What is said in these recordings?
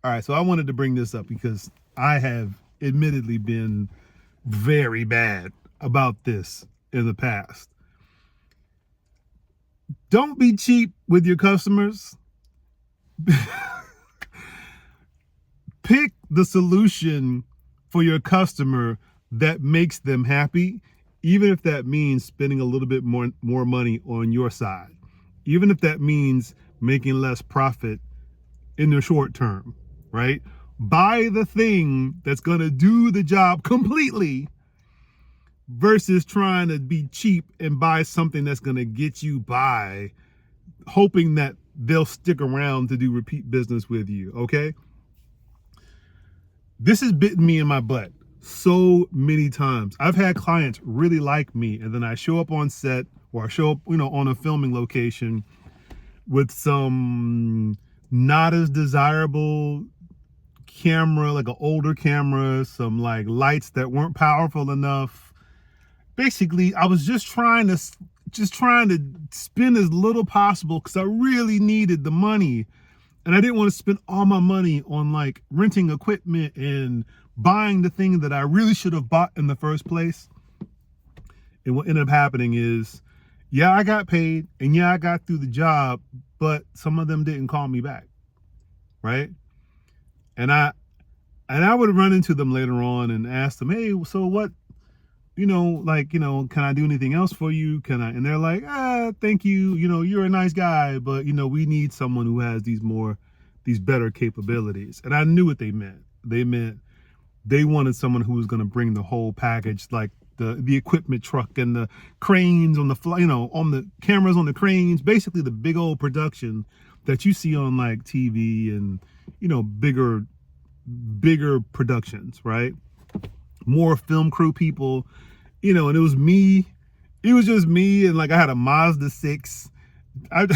All right, so I wanted to bring this up because I have admittedly been very bad about this in the past. Don't be cheap with your customers. Pick the solution for your customer that makes them happy, even if that means spending a little bit more money on your side, even if that means making less profit in the short term, right? Buy the thing that's going to do the job completely versus trying to be cheap and buy something that's going to get you by, hoping that they'll stick around to do repeat business with you, okay? This has bitten me in my butt so many times. I've had clients really like me, and then I show up on set or I show up, on a filming location with some not as desirable camera, like an older camera, some like lights that weren't powerful enough. Basically, I was just trying to spend as little possible because I really needed the money. And I didn't want to spend all my money on like renting equipment and buying the thing that I really should have bought in the first place. And what ended up happening is, yeah, I got paid and yeah, I got through the job, but some of them didn't call me back, right? And I would run into them later on and ask them, hey, so what, can I do anything else for you? Can I? And they're like, thank you. You're a nice guy, but we need someone who has these better capabilities. And I knew what they meant. They wanted someone who was going to bring the whole package, like the equipment truck and the cranes on the on the cameras on the cranes, basically the big old production that you see on like TV and, bigger productions, right? More film crew people, and it was me. It was just me, and like I had a Mazda 6. I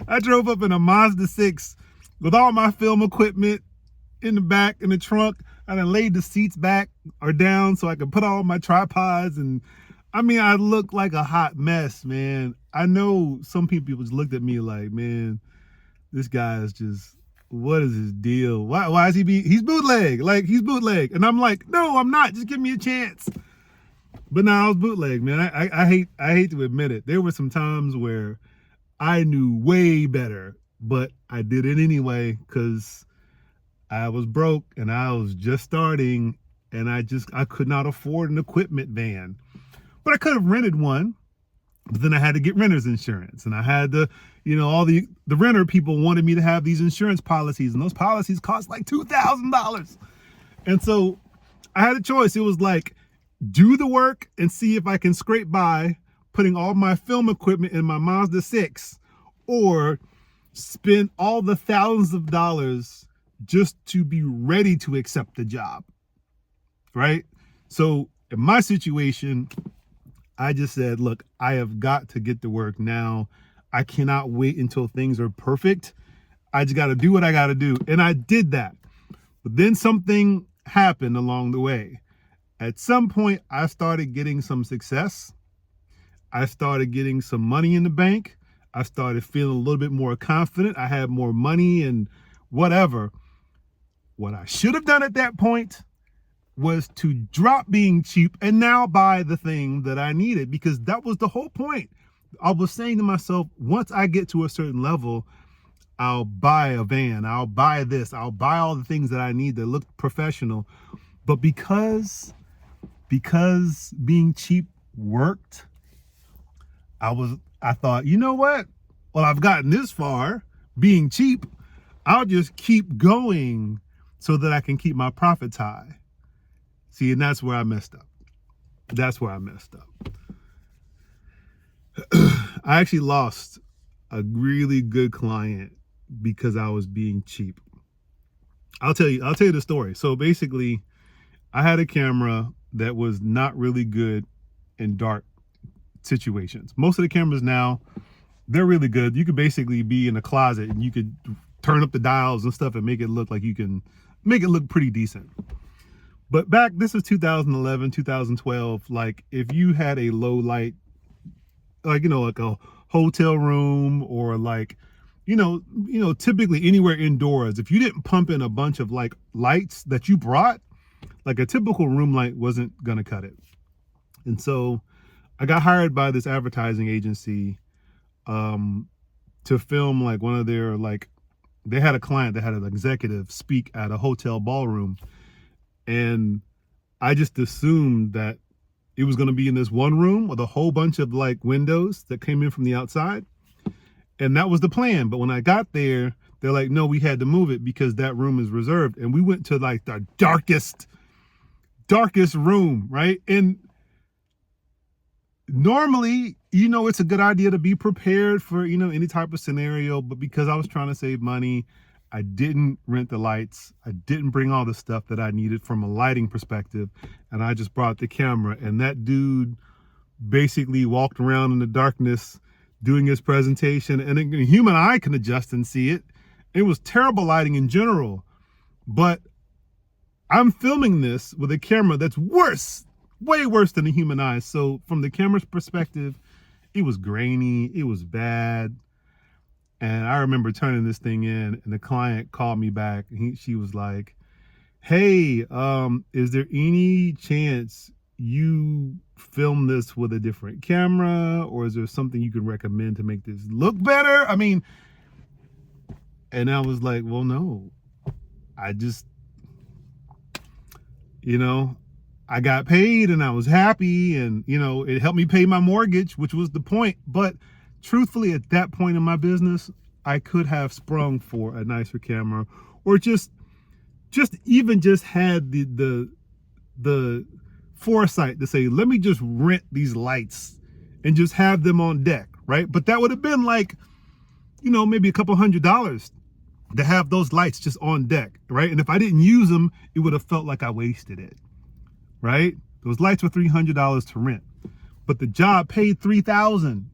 I drove up in a Mazda 6 with all my film equipment in the back in the trunk, and I laid the seats back or down so I could put all my tripods. And I mean, I looked like a hot mess, man. I know some people just looked at me like, man, this guy is just, what is his deal? Why is he's bootleg? Like, he's bootleg. And I'm like, no, I'm not. Just give me a chance. But no, I was bootleg, man. I hate to admit it. There were some times where I knew way better, but I did it anyway because I was broke and I was just starting, and I could not afford an equipment van. But I could have rented one. But then I had to get renter's insurance, and I had to, all the renter people wanted me to have these insurance policies, and those policies cost like $2,000. And so I had a choice. It was like, do the work and see if I can scrape by putting all my film equipment in my Mazda 6, or spend all the thousands of dollars just to be ready to accept the job, right? So in my situation, I just said, look, I have got to get to work now. I cannot wait until things are perfect. I just got to do what I got to do. And I did that. But then something happened along the way. At some point, I started getting some success. I started getting some money in the bank. I started feeling a little bit more confident. I had more money and whatever. What I should have done at that point was to drop being cheap and now buy the thing that I needed, because that was the whole point. I was saying to myself, once I get to a certain level, I'll buy a van, I'll buy this, I'll buy all the things that I need that look professional. But because being cheap worked, I thought, you know what? Well, I've gotten this far being cheap. I'll just keep going so that I can keep my profits high. See, and that's where I messed up. I actually lost a really good client because I was being cheap. I'll tell you the story. So basically, I had a camera that was not really good in dark situations. Most of the cameras now, they're really good. You could basically be in a closet and you could turn up the dials and stuff and make it look like you can make it look pretty decent. But this was 2011, 2012. Like, if you had a low light, like, like a hotel room or like typically anywhere indoors, if you didn't pump in a bunch of like lights that you brought, like a typical room light wasn't going to cut it. And so I got hired by this advertising agency to film like one of their, like, they had a client that had an executive speak at a hotel ballroom. And I just assumed that it was going to be in this one room with a whole bunch of like windows that came in from the outside. And that was the plan. But when I got there, they're like, no, we had to move it because that room is reserved. And we went to like the darkest room, right? And normally, it's a good idea to be prepared for, any type of scenario. But because I was trying to save money, I didn't rent the lights. I didn't bring all the stuff that I needed from a lighting perspective. And I just brought the camera. And that dude basically walked around in the darkness doing his presentation. And a human eye can adjust and see it. It was terrible lighting in general. But I'm filming this with a camera that's worse, way worse than the human eye. So from the camera's perspective, it was grainy, it was bad. And I remember turning this thing in, and the client called me back. And she was like, hey, is there any chance you film this with a different camera? Or is there something you can recommend to make this look better? I mean, and I was like, well, no, I just, I got paid and I was happy, and, it helped me pay my mortgage, which was the point. But truthfully, at that point in my business, I could have sprung for a nicer camera, or just had the foresight to say, let me just rent these lights and just have them on deck, right? But that would have been like, maybe a couple $100 to have those lights just on deck, right? And if I didn't use them, it would have felt like I wasted it, right? Those lights were $300 to rent, but the job paid $3,000.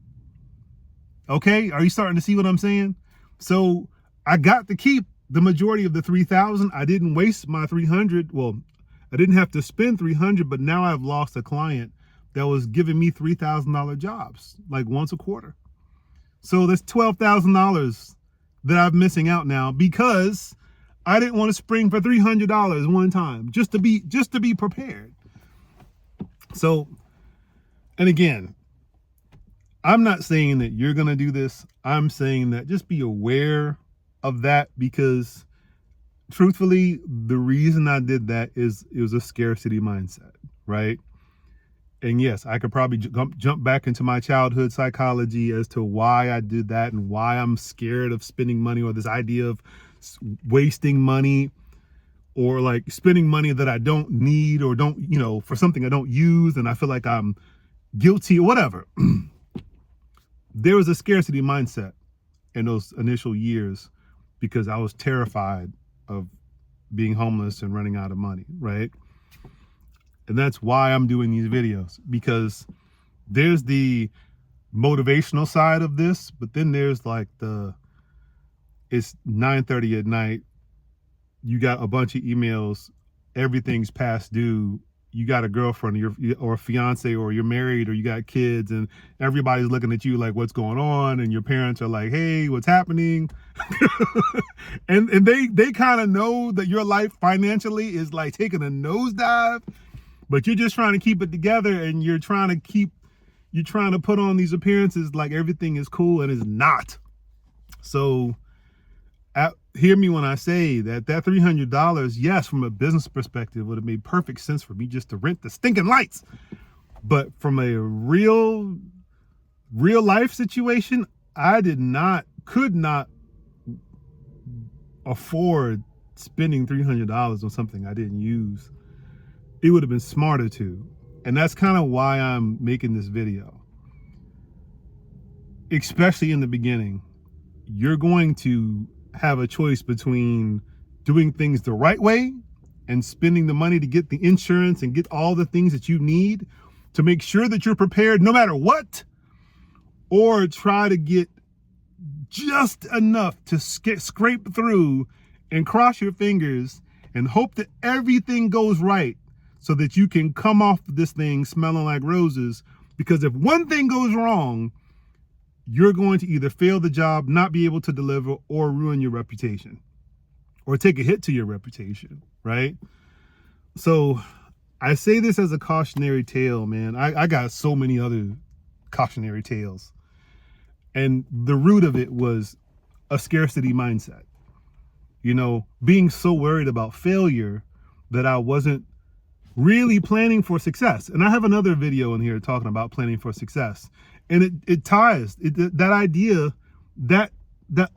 Okay, are you starting to see what I'm saying? So I got to keep the majority of the $3,000. I didn't waste my $300. Well, I didn't have to spend $300, but now I've lost a client that was giving me $3,000 jobs like once a quarter. So that's $12,000 that I'm missing out now because I didn't want to spring for $300 one time just to be prepared. So, and again, I'm not saying that you're going to do this. I'm saying that just be aware of that, because truthfully, the reason I did that is it was a scarcity mindset, right? And yes, I could probably jump back into my childhood psychology as to why I did that and why I'm scared of spending money, or this idea of wasting money, or like spending money that I don't need, or don't, for something I don't use, and I feel like I'm guilty or whatever. There was a scarcity mindset in those initial years because I was terrified of being homeless and running out of money, right? And that's why I'm doing these videos, because there's the motivational side of this, but then there's like it's 9:30 at night, you got a bunch of emails, everything's past due, you got a girlfriend or a fiance, or you're married, or you got kids, and everybody's looking at you like, what's going on? And your parents are like, hey, what's happening? and they kind of know that your life financially is like taking a nosedive, but you're just trying to keep it together, and you're trying to put on these appearances like everything is cool, and it's not. So hear me when I say that $300, yes, from a business perspective, would have made perfect sense for me just to rent the stinking lights. But from a real life situation, I could not afford spending $300 on something I didn't use. It would have been smarter to. And that's kind of why I'm making this video. Especially in the beginning, you're going to have a choice between doing things the right way and spending the money to get the insurance and get all the things that you need to make sure that you're prepared no matter what, or try to get just enough to scrape through and cross your fingers and hope that everything goes right so that you can come off this thing smelling like roses. Because if one thing goes wrong, you're going to either fail the job, not be able to deliver, or ruin your reputation, or take a hit to your reputation, right? So I say this as a cautionary tale, man. I got so many other cautionary tales. And the root of it was a scarcity mindset. Being so worried about failure that I wasn't really planning for success. And I have another video in here talking about planning for success. And it ties that idea, that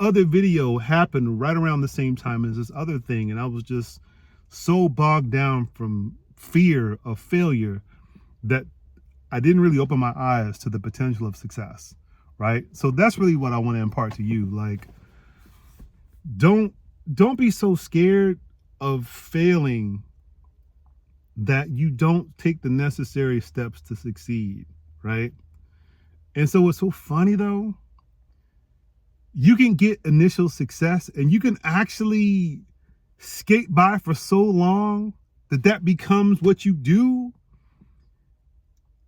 other video happened right around the same time as this other thing. And I was just so bogged down from fear of failure that I didn't really open my eyes to the potential of success, right? So that's really what I want to impart to you. Like, don't be so scared of failing that you don't take the necessary steps to succeed, right? And so what's so funny though, you can get initial success and you can actually skate by for so long that becomes what you do,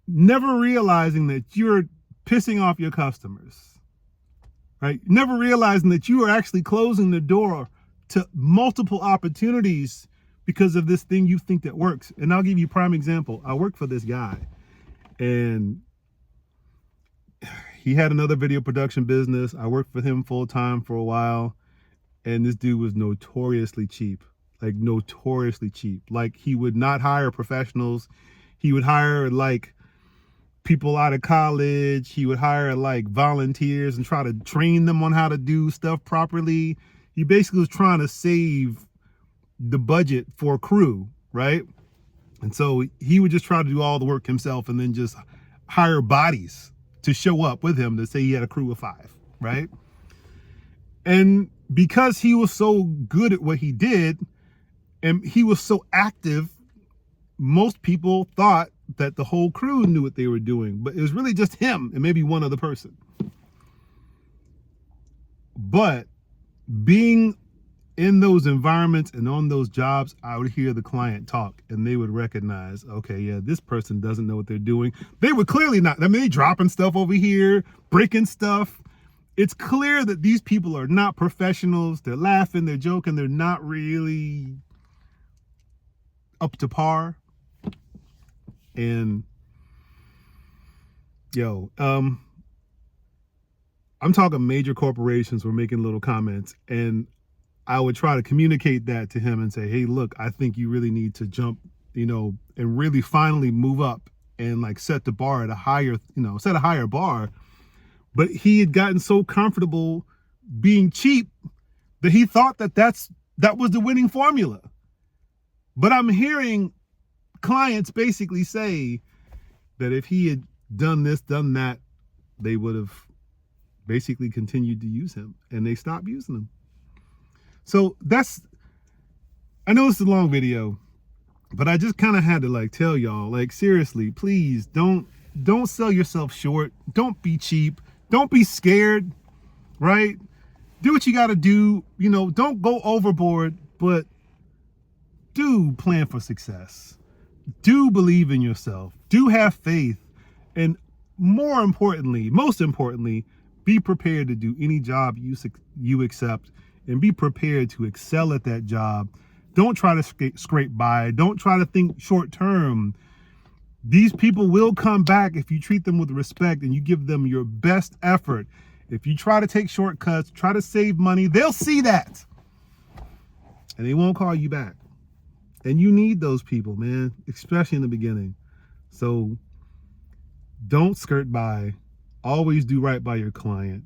never realizing that you're pissing off your customers, right? Never realizing that you are actually closing the door to multiple opportunities because of this thing you think that works. And I'll give you a prime example. I worked for this guy, and he had another video production business. I worked for him full time for a while, and this dude was notoriously cheap, like notoriously cheap. Like, he would not hire professionals. He would hire like people out of college. He would hire like volunteers and try to train them on how to do stuff properly. He basically was trying to save the budget for a crew, right? And so he would just try to do all the work himself and then just hire bodies to show up with him to say he had a crew of 5, right? And because he was so good at what he did and he was so active, most people thought that the whole crew knew what they were doing, but it was really just him and maybe one other person. But being in those environments and on those jobs, I would hear the client talk and they would recognize, okay, yeah, this person doesn't know what they're doing. They were clearly not. I mean, they dropping stuff over here, breaking stuff. It's clear that these people are not professionals. They're laughing, they're joking, they're not really up to par. And I'm talking major corporations were making little comments, and I would try to communicate that to him and say, hey, look, I think you really need to jump, and really finally move up and like set the bar at a higher, set a higher bar. But he had gotten so comfortable being cheap that he thought that was the winning formula. But I'm hearing clients basically say that if he had done this, done that, they would have basically continued to use him, and they stopped using him. So I know it's a long video, but I just kind of had to like tell y'all, like, seriously, please don't sell yourself short. Don't be cheap. Don't be scared, right? Do what you got to do. Don't go overboard, but do plan for success. Do believe in yourself. Do have faith. And most importantly, be prepared to do any job you accept, and be prepared to excel at that job. Don't try to scrape by. Don't try to think short term. These people will come back if you treat them with respect and you give them your best effort. If you try to take shortcuts, try to save money, they'll see that, and they won't call you back. And you need those people, man, especially in the beginning. So don't skirt by. Always do right by your client,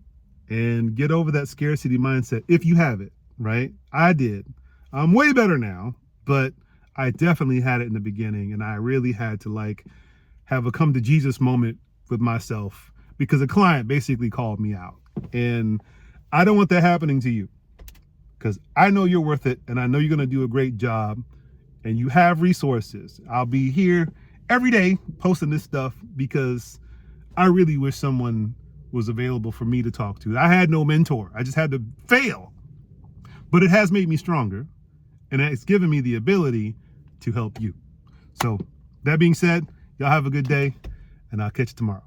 and get over that scarcity mindset if you have it, right? I did. I'm way better now, but I definitely had it in the beginning, and I really had to like have a come to Jesus moment with myself because a client basically called me out. And I don't want that happening to you, because I know you're worth it, and I know you're going to do a great job, and you have resources. I'll be here every day posting this stuff because I really wish someone was available for me to talk to. I had no mentor. I just had to fail. But it has made me stronger, and it's given me the ability to help you. So that being said, y'all have a good day, and I'll catch you tomorrow.